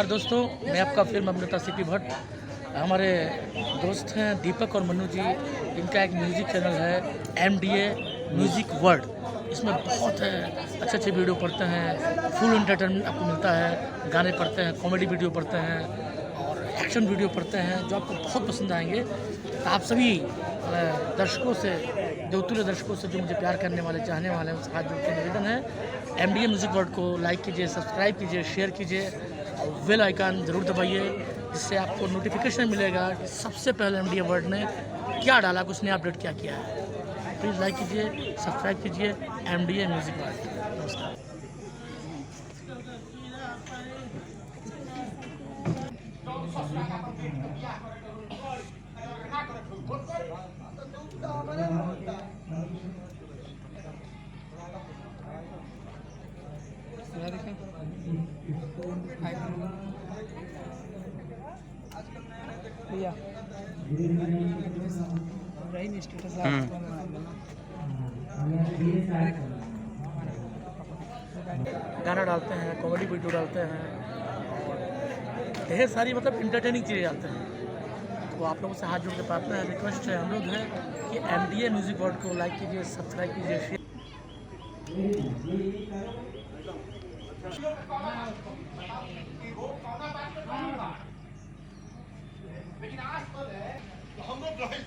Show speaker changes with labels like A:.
A: नमस्कार दोस्तों, मैं आपका फिल्म अभिनेता सीपी भट्ट। हमारे दोस्त हैं दीपक और मन्नू जी। इनका एक म्यूज़िक चैनल है MDA म्यूज़िक वर्ल्ड। इसमें बहुत अच्छे अच्छे वीडियो पढ़ते हैं, फुल एंटरटेनमेंट आपको मिलता है। गाने पढ़ते हैं, कॉमेडी वीडियो पढ़ते हैं और एक्शन वीडियो पढ़ते हैं जो आपको बहुत पसंद आएंगे। तो आप सभी दर्शकों से, देवतुल्य दर्शकों से जो मुझे प्यार करने वाले, चाहने वाले हैं, उसके हाथ जोड़ के निवेदन है, MDA म्यूज़िक वर्ल्ड को लाइक कीजिए, सब्सक्राइब कीजिए, शेयर कीजिए और बेल आइकन ज़रूर दबाइए, जिससे आपको नोटिफिकेशन मिलेगा कि सबसे पहले MDA वर्ल्ड ने क्या डाला, कुछ नया अपडेट क्या किया है। प्लीज़ लाइक कीजिए, सब्सक्राइब कीजिए MDA म्यूज़िक वर्ल्ड। नमस्कार। गाना डालते हैं, कॉमेडी वीडियो डालते हैं और ढेर सारी मतलब इंटरटेनिंग चीज़ें डालते हैं। तो आप लोगों से हाथ जोड़ के प्रार्थना है, रिक्वेस्ट है, अनुरोध है कि MDA म्यूज़िक वर्ल्ड को लाइक कीजिए, सब्सक्राइब कीजिए, शेयर। लेकिन आज तो है तो हम लोग जो है